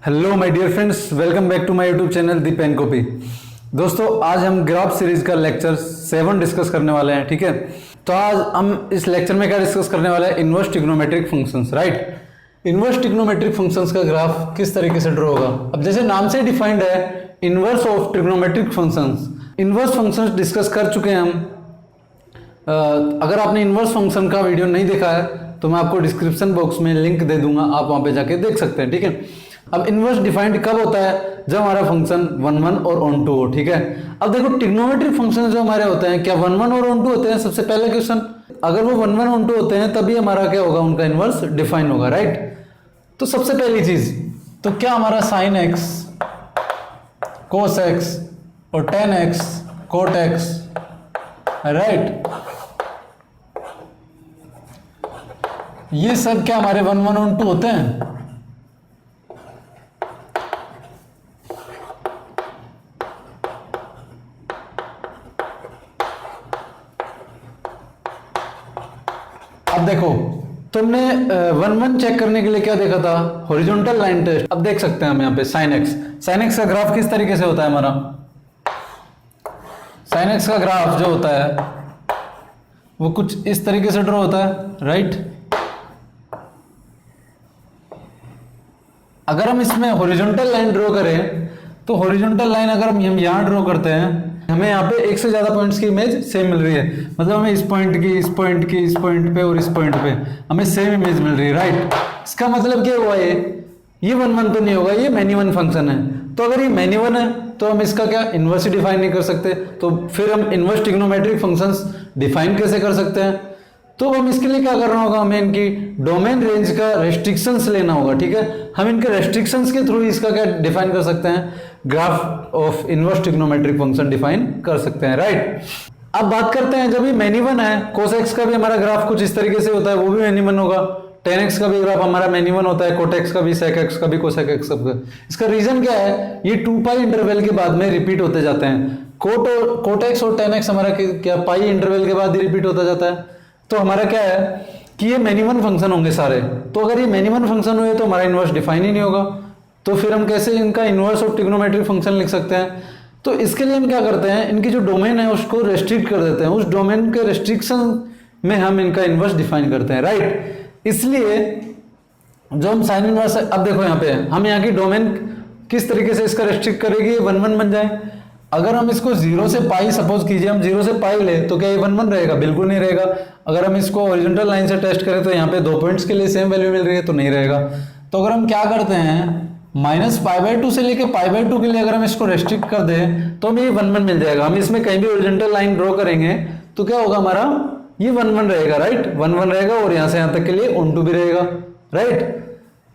Hello my dear friends, welcome back to my YouTube channel the pen copy. दोस्तों, आज हम graph series का lecture 7 discuss करने वाले हैं। ठीक है, तो आज हम इस लेक्चर में क्या डिस्कस करने वाले हैं? Inverse trigonometric functions. Right, inverse trigonometric functions का ग्राफ किस तरीके से ड्रॉ होगा। अब जैसे नाम से डिफाइंड है inverse of trigonometric functions. Inverse functions discuss कर चुके हैं हम। अगर आपने इनवर्स फंक्शन का वीडियो नहीं देखा है तो मैं आपको डिस्क्रिप्शन बॉक्स में लिंक दे दूंगा, आप वहां पे जाके देख सकते हैं। ठीक है, अब इनवर्स डिफाइंड कब होता है? जब हमारा फंक्शन 1 1 और ऑन 2 हो। ठीक है, अब देखो ट्रिग्नोमेट्रिक फंक्शन जो हमारे होते हैं, क्या 1 1 और ऑन 2 होते हैं? सबसे पहले क्वेश्चन, अगर वो 1 1 ऑन 2 होते हैं तभी हमारा क्या होगा, उनका इनवर्स डिफाइन होगा। राइट, तो सबसे पहली चीज, तो क्या हमारा साइन एक्स, कोस एक्स और tan x, cot x, right, ये सब क्या हमारे 1 1 ऑन 2 होते हैं? अब देखो, तुमने 1 1 चेक करने के लिए क्या देखा था? Horizontal line test. अब देख सकते हैं हम यहाँ पे साइन एक्स का ग्राफ किस तरीके से होता है हमारा। साइन एक्स का ग्राफ जो होता है वो कुछ इस तरीके से ड्रॉ होता है। राइट, अगर हम इसमें हॉरिजॉन्टल लाइन ड्रॉ करें तो हॉरिजॉन्टल लाइन अगर हम यहां ड्रॉ करते हैं, हमें यहाँ पे एक से ज्यादा पॉइंट्स की इमेज सेम मिल रही है। मतलब हमें इस पॉइंट की, इस पॉइंट की, इस पॉइंट पे और इस पॉइंट पे हमें सेम इमेज मिल रही है। राइट, इसका मतलब क्या हुआ? ये 1 1 तो नहीं होगा, ये मैनी वन फंक्शन है। तो अगर ये मैनी वन है तो हम इसका क्या इनवर्स डिफाइन नहीं कर सकते, तो फिर हम इनवर्स ट्रिग्नोमेट्रिक फंक्शंस डिफाइन कैसे कर सकते हैं? तो हम इसके लिए क्या करना होगा, हमें इनकी डोमेन रेंज का रेस्ट्रिक्शंस लेना होगा। ठीक है, हम इनके रेस्ट्रिक्शंस के थ्रू इसका क्या डिफाइन कर सकते हैं, graph of inverse trigonometric function define कर सकते हैं। राइट, अब बात करते हैं, जब ये मैनी वन है, कोस एक्स का भी हमारा ग्राफ कुछ इस तरीके से होता है, वो भी मैनी वन होगा। टेन एक्स का भी ग्राफ हमारा मैनी वन होता है, कोट एक्स का भी, सेक एक्स का भी, कोसेक एक्स का भी। इसका रीजन क्या है? ये 2 पाई इंटरवल के बाद में रिपीट होते जाते हैं। कोट एक्स और टेन एक्स हमारा क्या पाई इंटरवल के बाद ही रिपीट होता जाता है। तो हमारा क्या है कि ये मैनी वन फंक्शन होंगे सारे। तो अगर ये मैनी वन फंक्शन हुए तो हमारा इनवर्स डिफाइन ही नहीं होगा। तो फिर हम कैसे इनका इनवर्स ऑफ ट्रिग्नोमेट्रिक फंक्शन लिख सकते हैं? तो इसके लिए हम क्या करते हैं, इनकी जो डोमेन है उसको रेस्ट्रिक्ट कर देते हैं। उस डोमेन के रेस्ट्रिक्शन में हम इनका इनवर्स डिफाइन करते हैं। राइट, इसलिए जो हम साइन इनवर्स, अब देखो यहाँ पे हम यहाँ की डोमेन किस तरीके से इसका रेस्ट्रिक्ट करेगी, 1 1 बन जाए। अगर हम इसको 0 से पाई, सपोज कीजिए हम 0 से पाई ले, तो क्या ये 1 1 रहेगा? बिल्कुल नहीं रहेगा। अगर हम इसको हॉरिजॉन्टल लाइन से टेस्ट करें तो यहाँ पे 2 पॉइंट्स के लिए सेम वैल्यू मिल रही है, तो नहीं रहेगा। तो अगर हम क्या करते हैं, -π/2 से लेके π/2 के लिए अगर हम इसको रेस्ट्रिक्ट कर दें तो हमें ये 1 1 मिल जाएगा। हम इसमें कहीं भी हॉरिजॉन्टल लाइन ड्रॉ करेंगे तो क्या होगा, हमारा ये 1 1 रहेगा। राइट, 1 1 रहेगा और यहाँ से यहाँ तक के लिए ऑन 2 भी रहेगा। राइट,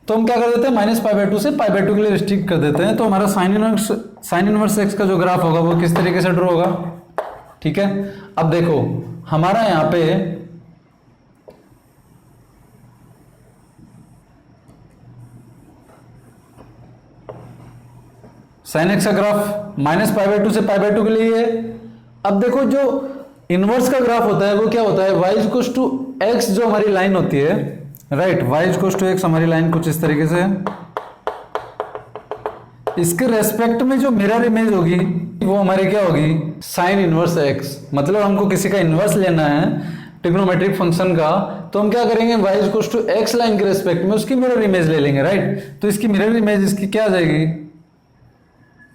तो हम क्या कर देते हैं, -π/2 से π/2 के लिए रिस्ट्रिक्ट कर देते हैं। तो हमारा साइन इनवर्स एक्स का जो ग्राफ होगा वो किस तरीके से ड्रॉ होगा। ठीक है, अब देखो हमारा यहाँ पे साइन एक्स का ग्राफ -π/2 से π/2 के लिए है। अब देखो जो इनवर्स का ग्राफ होता है वो क्या होता है, y इक्वल्स टू x जो हमारी लाइन होती है। Right, y equals to x हमारी लाइन कुछ इस तरीके से है। इसके रेस्पेक्ट में जो मिरर इमेज होगी वो हमारी क्या होगी, साइन इनवर्स x। मतलब हमको किसी का इनवर्स लेना है ट्रिग्नोमेट्रिक फंक्शन का, तो हम क्या करेंगे, y equals to x line के रेस्पेक्ट में उसकी मिरर इमेज ले लेंगे। राइट, तो इसकी मिरर इमेज इसकी क्या आ जाएगी,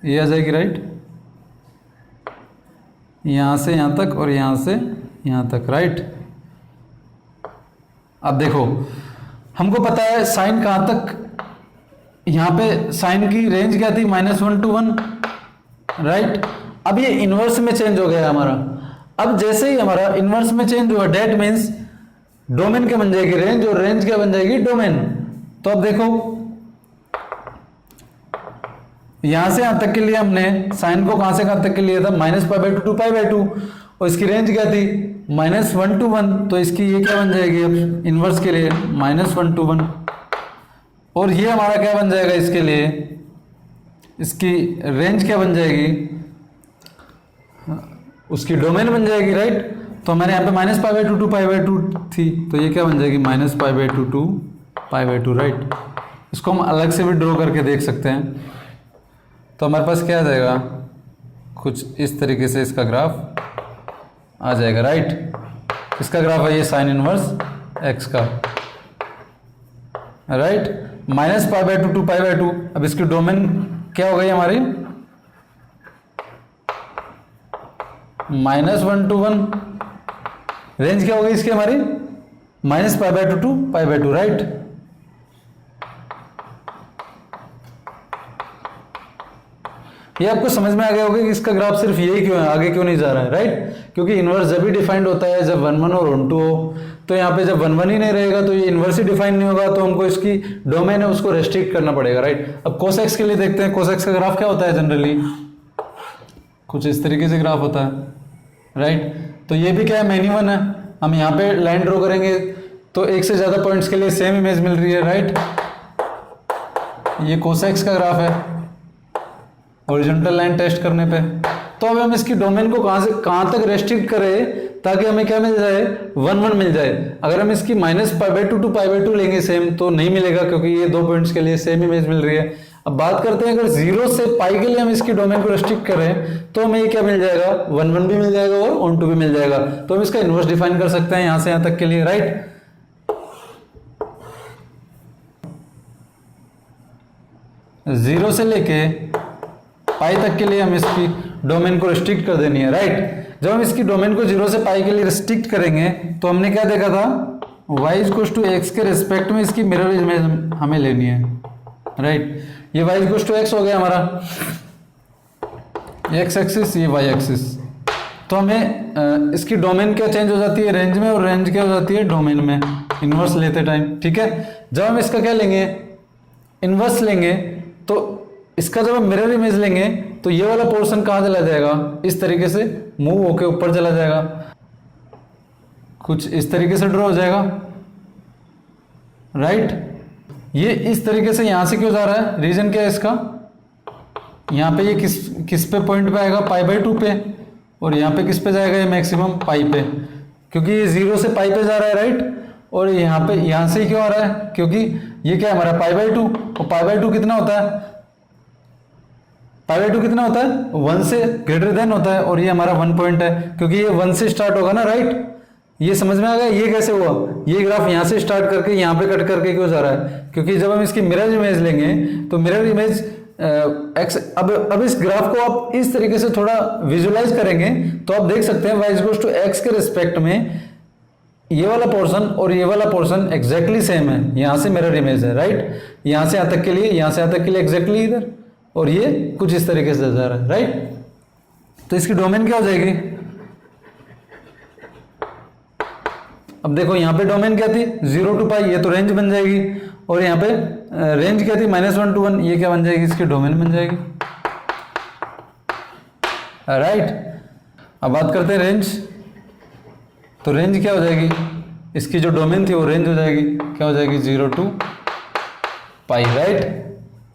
ये आ जाएगी। राइट, यहां से यहां तक और यहां से यहां तक। राइट, अब देखो हमको पता है साइन कहां तक, यहां पे साइन की रेंज क्या थी, -1 to 1। राइट, अब ये इनवर्स में चेंज हो गया हमारा। अब जैसे ही हमारा इनवर्स में चेंज हुआ, डेट मीन्स डोमेन क्या बन जाएगी, रेंज, और रेंज क्या बन जाएगी, डोमेन। तो अब देखो यहां से यहां तक के लिए हमने साइन को कहां से कहां तक के लिए था, -π/2 to π/2, और इसकी रेंज क्या थी, -1 to 1। तो इसकी ये क्या बन जाएगी अब इनवर्स के लिए, -1 to 1। और ये हमारा क्या बन जाएगा इसके लिए, इसकी रेंज क्या बन जाएगी, उसकी डोमेन बन जाएगी। राइट, तो हमारे यहाँ पे -π/2 to π/2 थी, तो ये क्या बन जाएगी, -π/2 to π/2। राइट, इसको हम अलग से भी ड्रॉ करके देख सकते हैं। तो हमारे पास क्या आ जाएगा, कुछ इस तरीके से इसका ग्राफ आ जाएगा, राइट। इसका ग्राफ है ये साइन इनवर्स एक्स का, right. Minus pi by two to pi by two. अब इसकी डोमेन क्या हो गई हमारी, -1 to 1। रेंज क्या हो गई इसकी हमारी, minus pi by two to pi by two, right. ये आपको समझ में आ गया होगा कि इसका ग्राफ सिर्फ यही क्यों है, आगे क्यों नहीं जा रहा है, राइट। क्योंकि इन्वर्स जब भी डिफाइंड होता है जब 1 1 और 1 2 हो, तो यहाँ पे जब 1 1 ही नहीं रहेगा तो ये इन्वर्स ही डिफाइन नहीं होगा, तो हमको इसकी डोमेन है उसको रेस्ट्रिक्ट करना पड़ेगा, राइट। अब कोसेक्स के लिए देखते हैं, कोसेक्स का ग्राफ क्या होता है जनरली, कुछ इस तरीके से ग्राफ होता है, राइट। तो ये भी क्या है, मेनी वन है। हम यहाँ पे लाइन ड्रॉ करेंगे तो एक से ज्यादा पॉइंट्स के लिए सेम इमेज मिल रही है, राइट। ये कोसेक्स का ग्राफ है हॉरिजॉन्टल लाइन टेस्ट करने पे। तो अब हम इसकी डोमेन को कहां तक रेस्ट्रिक्ट करें ताकि हमें क्या मिल जाए, 1 1 मिल जाए। अगर हम इसकी minus pi by two to pi by two लेंगे सेम, तो नहीं मिलेगा क्योंकि ये 2 पॉइंट्स के लिए सेम इमेज मिल रही है। अब बात करते हैं अगर 0 से पाई के लिए हम इसकी डोमेन को रेस्ट्रिक्ट करें तो हमें ये क्या मिल जाएगा, 1 1 भी मिल जाएगा और 1 2 भी मिल जाएगा। तो हम इसका इनवर्स डिफाइन कर सकते हैं यहां से यहां तक के लिए, राइट। जीरो से लेके पाई तक के लिए हम इसकी डोमेन को रिस्ट्रिक्ट कर देनी है, राइट। जब हम इसकी डोमेन को 0 से पाई के लिए रिस्ट्रिक्ट करेंगे तो हमने क्या देखा था, y इक्वल्स टू एक्स के रिस्पेक्ट में इसकी मिरर इमेज हमें लेनी है, राइट। ये y इक्वल्स टू एक्स हो गया हमारा x एक्सिस, ये y एक्सिस। तो हमें इसकी डोमेन क्या चेंज हो जाती है, रेंज में, और रेंज क्या हो जाती है डोमेन में, इनवर्स लेते टाइम, ठीक है। जब हम इसका क्या लेंगे, इनवर्स लेंगे, तो इसका जब हम मिरर इमेज लेंगे तो ये वाला पोर्शन कहां चला जाएगा, इस तरीके से मूव होके ऊपर चला जाएगा, कुछ इस तरीके से ड्रॉ हो जाएगा, राइट। ये इस तरीके से यहां से क्यों जा रहा है, रीजन क्या है इसका, यहां पे ये किस पे पॉइंट पे आएगा, पाई बाय टू पे, और यहां पे किस पे जाएगा, ये मैक्सिमम पाई पे, क्योंकि ये 0 से पाई पे जा रहा है, राइट। और यहां से क्यों आ रहा है, क्योंकि ये क्या है हमारा पाई बाय टू, और पाई बाय टू कितना होता है, पाई बाय टू कितना होता है, 1 से ग्रेटर देन होता है, और ये हमारा 1 पॉइंट है क्योंकि ये 1 से स्टार्ट होगा ना, राइट। ये समझ में आ गया, ये कैसे हुआ, ये ग्राफ यहां से स्टार्ट करके यहां पे कट करके क्यों जा रहा है, क्योंकि जब हम इसकी मिरर इमेज लेंगे तो मिरर इमेज एक्स, अब इस ग्राफ को आप इस तरीके से थोड़ा विजुअलाइज करेंगे तो आप देख सकते हैं y इक्वल्स टू एक्स के रिस्पेक्ट में ये वाला पोर्शन और ये वाला पोर्शन एग्जैक्टली सेम है, यहां से मिरर इमेज है, राइट। यहां से यहां तक के लिए, यहां से यहां तक के लिए एग्जैक्टली इधर, और ये कुछ इस तरीके से जा रहा है, राइट। तो इसकी डोमेन क्या हो जाएगी, अब देखो यहां पे डोमेन क्या थी, 0 टू पाई, ये तो रेंज बन जाएगी, और यहां पे रेंज क्या थी, -1 to 1, ये क्या बन जाएगी, इसकी डोमेन बन जाएगी, राइट। अब बात करते हैं रेंज, तो रेंज क्या हो जाएगी, इसकी जो डोमेन थी वो रेंज हो जाएगी, क्या हो जाएगी, 0 to पाई, राइट।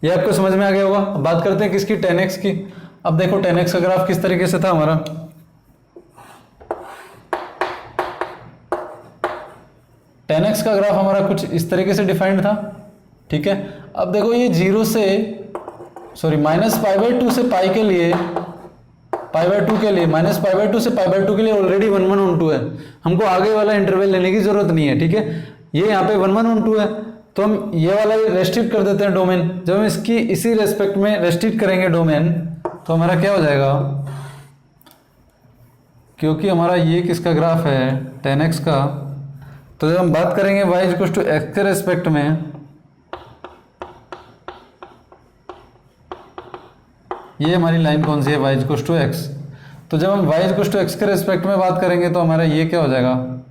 ये आपको समझ में आ गया होगा। अब बात करते हैं किसकी, 10x की। अब देखो 10x का ग्राफ किस तरीके से था हमारा, x का ग्राफ हमारा कुछ इस तरीके से डिफाइंड था, ठीक है। अब देखो ये 0 से माइनस पाई बाय टू से पाई के लिए, पाई बाय टू के लिए, माइनस पाई बाय टू से पाई बाय टू के लिए ऑलरेडी 1 1 1 2 है, हमको आगे वाला इंटरवल लेने की जरूरत नहीं है, ठीक है। ये यहाँ पे 1 1 1 2 है, तो हम ये वाला रेस्ट्रिक्ट कर देते हैं डोमेन। जब हम इसकी इसी रेस्पेक्ट में रेस्ट्रिक्ट करेंगे डोमेन तो हमारा क्या हो जाएगा, क्योंकि हमारा ये किसका ग्राफ है, 10x का, तो जब हम बात करेंगे y इक्वल्स टू एक्स के रेस्पेक्ट में, ये हमारी लाइन कौन सी है, y इक्वल्स टू एक्स। तो जब हम y इक्वल्स टू एक्स के रेस्पेक्ट में बात करेंगे तो हमारा ये क्या हो जाएगा,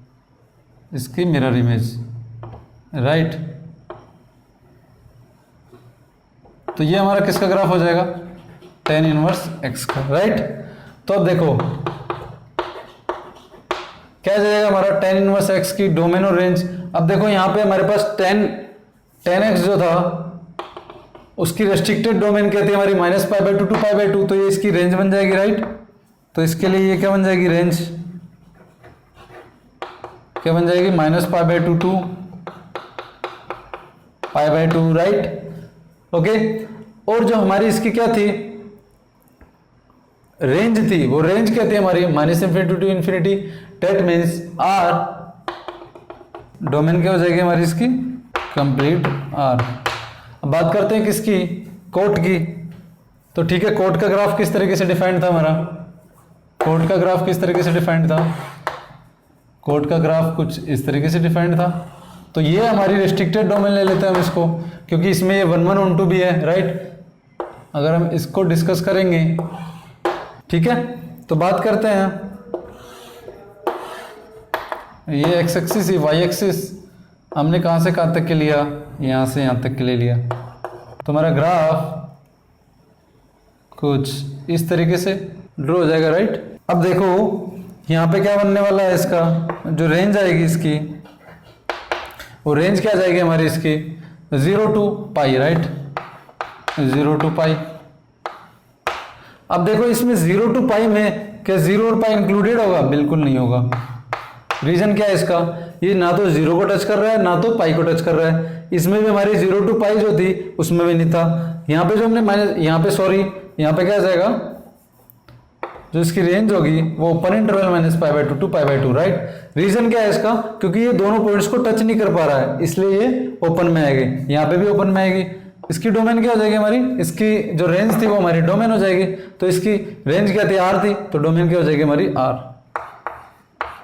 इसकी मिरर इमेज, राइट। तो ये हमारा किसका ग्राफ हो जाएगा, tan इनवर्स x का, राइट। तो अब देखो क्या जाएगा हमारा tan इनवर्स x की डोमेन और रेंज। अब देखो यहाँ पे हमारे पास tan x जो था उसकी रेस्ट्रिक्टेड डोमेन क्या थी हमारी, minus pi by two to pi by two, तो ये इसकी रेंज बन जाएगी, राइट। तो इसके लिए ये क्या बन जाएगी, रेंज क्या बन जाएगी, minus pi by two to pi by 2, right, okay. और जो हमारी इसकी क्या थी, रेंज थी, वो रेंज क्या थी हमारी, -∞ to infinity, that means R, domain क्या हो जाएगी हमारी इसकी, कंप्लीट आर। अब बात करते हैं किसकी, कोट की। तो ठीक है, कोट का ग्राफ किस तरीके से डिफाइंड था हमारा, कोट का ग्राफ किस तरीके से डिफाइंड था, कोट का ग्राफ कुछ इस तरीके से डिफाइंड था। तो ये हमारी रेस्ट्रिक्टेड डोमेन ले लेते हैं हम इसको, क्योंकि इसमें ये 1 1 1 2 भी है, राइट। अगर हम इसको डिस्कस करेंगे, ठीक है, तो बात करते हैं, ये एक्स एक्सिस, ये वाई एक्सिस हमने कहाँ से कहाँ तक के लिया, यहाँ से यहाँ तक के ले लिया। तो हमारा ग्राफ कुछ इस तरीके से ड्रॉ हो जाएगा, राइट। अब देखो यहाँ पे क्या बनने वाला है, इसका जो रेंज आएगी इसकी, वो रेंज क्या जाएगी हमारी इसकी, 0 to पाई, राइट, 0 to पाई। अब देखो इसमें 0 to पाई में क्या 0 और पाई इंक्लूडेड होगा, बिल्कुल नहीं होगा। रीजन क्या है इसका, ये ना तो 0 को टच कर रहा है, ना तो पाई को टच कर रहा है। इसमें भी हमारी 0 to पाई जो थी उसमें भी नहीं था। यहाँ पे जो हमने माइनस, यहाँ पे सॉरी, यहाँ पे क्या आ जाएगा, जो इसकी रेंज होगी वो open interval -π/2 to π/2, right. Reason क्या है इसका, क्योंकि ये दोनों पॉइंट्स को टच नहीं कर पा रहा है, इसलिए ये ओपन में आएगी, यहाँ पे भी ओपन में आएगी। इसकी डोमेन क्या हो जाएगी हमारी, इसकी जो रेंज थी वो हमारी डोमेन हो जाएगी। तो इसकी रेंज क्या थी, आर थी, तो डोमेन क्या हो जाएगी हमारी, आर,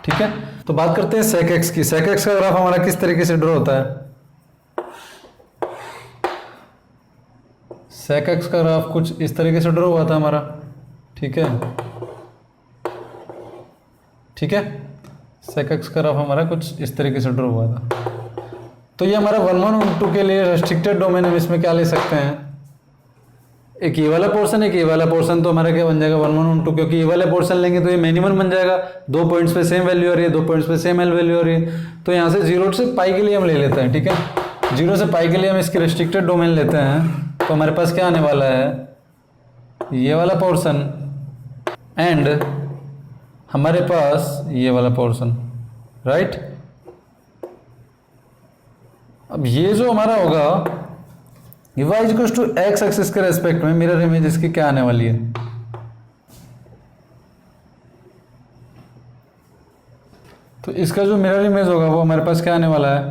ठीक है। तो बात करते हैं सेक एक्स की। सेक एक्स का ग्राफ हमारा किस तरीके से ड्रॉ होता है, सेक एक्स का ग्राफ कुछ इस तरीके से ड्रॉ हुआ था हमारा, ठीक है, ठीक है। सेक एक्स का ग्राफ हमारा कुछ इस तरीके से ड्रॉ हुआ था। तो ये हमारा 1 1 1 2 के लिए रेस्ट्रिक्टेड डोमेन, हम इसमें क्या ले सकते हैं, एक ये वाला पोर्शन, एक ये वाला पोर्शन। तो हमारा क्या बन जाएगा 1 1 1 2, क्योंकि ये वाले पोर्शन लेंगे तो ये मिनिमम बन जाएगा, 2 पॉइंट्स पे सेम वैल्यू आ रही है, 2 पॉइंट्स पे सेम वैल्यू आ रही है। तो यहाँ से 0 से पाई के लिए हम ले लेते हैं, ठीक है, 0 से पाई के लिए हम इसकी रेस्ट्रिक्टेड डोमेन लेते हैं। तो हमारे पास क्या आने वाला है, ये वाला पोर्शन एंड हमारे पास ये वाला पोर्शन, राइट। अब ये जो हमारा होगा, ये y equals to x axis के रेस्पेक्ट में मिरर इमेज इसकी क्या आने वाली है, तो इसका जो मिरर इमेज होगा वो हमारे पास क्या आने वाला है,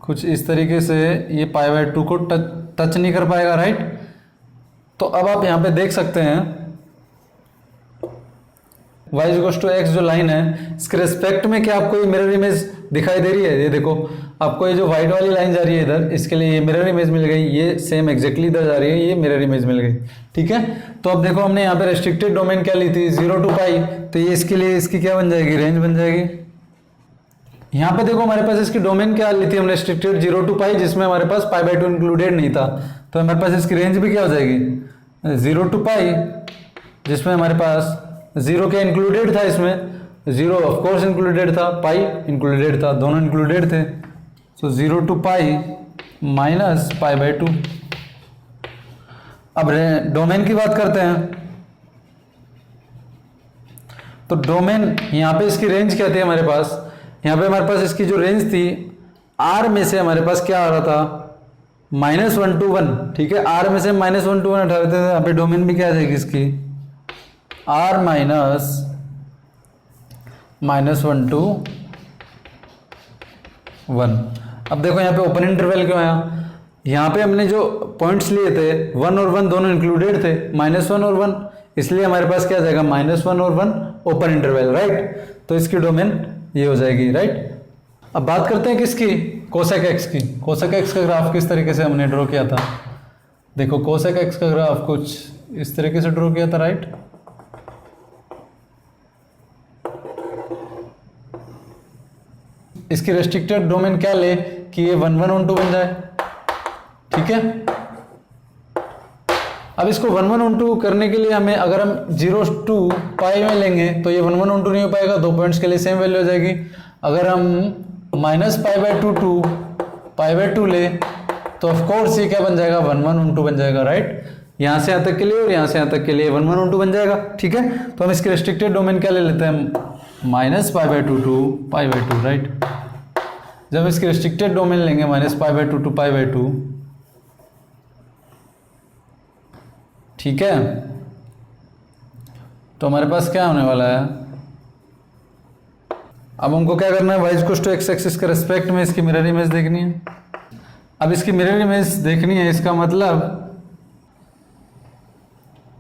कुछ इस तरीके से। ये π/2 को टच नहीं कर पाएगा, राइट। तो अब आप यहाँ पे देख सकते हैं y इक्वल्स टू एक्स जो लाइन है, इसके रेस्पेक्ट में क्या आपको ये मिरर इमेज दिखाई दे रही है। ये देखो आपको ये जो वाइट वाली लाइन जा रही है इधर, इसके लिए ये मिरर इमेज मिल गई, ये सेम एग्जैक्टली इधर जा रही है, ये मिरर इमेज मिल गई, ठीक है। तो अब देखो हमने यहाँ पे रेस्ट्रिक्टेड डोमेन क्या ली थी, 0 to पाई, तो ये इसके लिए इसकी क्या बन जाएगी, रेंज बन जाएगी। यहाँ पे देखो हमारे पास इसकी डोमेन क्या ली थी हमने, रेस्ट्रिक्टेड 0 to पाई, जिसमें हमारे पास π/2 इंक्लूडेड नहीं था। तो हमारे पास इसकी रेंज भी क्या हो जाएगी, 0 to पाई, जिसमें हमारे पास 0 क्या इंक्लूडेड था, इसमें 0 ऑफ कोर्स इंक्लूडेड था, पाई इंक्लूडेड था, दोनों इंक्लूडेड थे। तो 0 to पाई -π/2। अब डोमेन की बात करते हैं, तो डोमेन यहाँ पे इसकी रेंज क्या थी हमारे पास, यहाँ पे हमारे पास इसकी जो रेंज थी, आर में से हमारे पास क्या आ रहा था, -1 to 1, ठीक है। आर में से -1 to 1 हटा देते थे, यहाँ पे डोमेन भी क्या आ जाएगी इसकी, R -1 to 1। अब देखो यहाँ पे ओपन इंटरवल क्यों आया, यहाँ पे हमने जो पॉइंट्स लिए थे 1 और 1 दोनों इंक्लूडेड थे, -1 और 1, इसलिए हमारे पास क्या आ जाएगा, -1 और 1 ओपन इंटरवल, राइट। तो इसकी डोमेन ये हो जाएगी, राइट। अब बात करते हैं किसकी, कोसेक एक्स की। कोसेक एक्स का ग्राफ किस तरीके से हमने ड्रॉ किया था, देखो कोसेक एक्स का ग्राफ कुछ इस तरीके से ड्रॉ किया था, राइट। इसकी रेस्ट्रिक्टेड डोमेन क्या ले कि ये 1 1 1 2 बन जाए, ठीक है। अब इसको 1 1 1 2 करने के लिए हमें, अगर हम 0 to पाई में लेंगे तो ये 1 1 1 2 नहीं हो पाएगा, 2 पॉइंट्स के लिए सेम वैल्यू हो जाएगी। अगर हम -π/2 to π/2 ले तो ऑफ कोर्स ये क्या बन जाएगा, 1 1 1 2 बन जाएगा, राइट। यहाँ से यहाँ तक के लिए और यहाँ से यहाँ तक के लिए 1 1 1 2 बन जाएगा, ठीक है। तो हम इसके रेस्ट्रिक्टेड डोमेन क्या ले लेते हैं, -π/2 to π/2, राइट। जब इसकी रेस्ट्रिक्टेड डोमेन लेंगे -π/2 टू π/2, ठीक है, तो हमारे पास क्या होने वाला है, अब हमको क्या करना है, y equals to x axis के रेस्पेक्ट में इसकी मिरर इमेज देखनी है। अब इसकी मिरर इमेज देखनी है, इसका मतलब,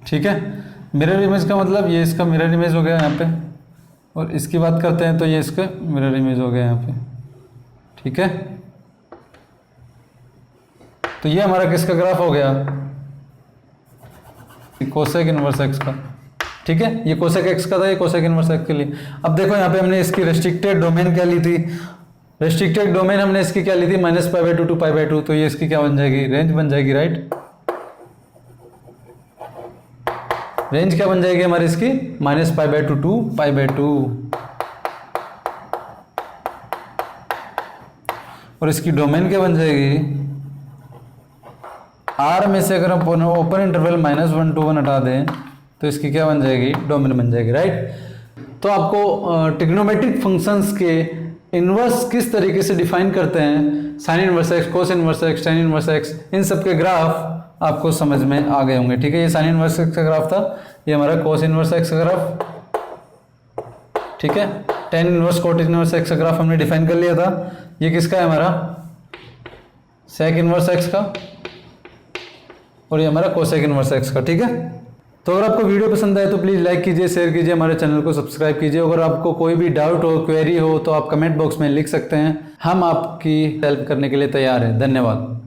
ठीक है, मिरर इमेज का मतलब ये इसका मिरर इमेज हो गया यहाँ पे, और इसकी बात करते हैं तो ये इसका मिरर इमेज हो गया यहाँ पे, ठीक है। तो ये हमारा किसका ग्राफ हो गया, कोसेक इनवर्स एक्स का, ठीक है। ये कोसेक एक्स का था, ये कोसेक इनवर्स एक्स के लिए। अब देखो यहाँ पे हमने इसकी रेस्ट्रिक्टेड डोमेन क्या ली थी, रेस्ट्रिक्टेड डोमेन हमने इसकी क्या ली थी, -π/2 टू π/2, तो ये इसकी क्या बन जाएगी, रेंज बन जाएगी, राइट। रेंज क्या बन जाएगी हमारी इसकी, -π/2 टू π/2, और इसकी डोमेन क्या बन जाएगी, R में से अगर हम ओपन इंटरवल -1 to 1 हटा दें तो इसकी क्या बन जाएगी, डोमेन बन जाएगी, राइट। तो आपको ट्रिग्नोमेट्रिक फंक्शंस के इन्वर्स किस तरीके से डिफाइन करते हैं, sine inverse x, cos inverse x, tan inverse x, इन सब के ग्राफ आपको समझ में आ गए होंगे, ठीक है। ये साइन इनवर्स एक्स का ग्राफ था, ये हमारा कोस इनवर्स एक्स का ग्राफ, ठीक है। Tan inverse cot inverse x का ग्राफ हमने डिफाइन कर लिया था। ये किसका है हमारा, सेक इनवर्स एक्स का, और ये हमारा कोसेक इनवर्स एक्स का, ठीक है। तो अगर आपको वीडियो पसंद आए तो प्लीज़ लाइक कीजिए, शेयर कीजिए, हमारे चैनल को सब्सक्राइब कीजिए। अगर आपको कोई भी डाउट हो, क्वेरी हो तो आप कमेंट बॉक्स में लिख सकते हैं, हम आपकी हेल्प करने के लिए तैयार हैं। धन्यवाद।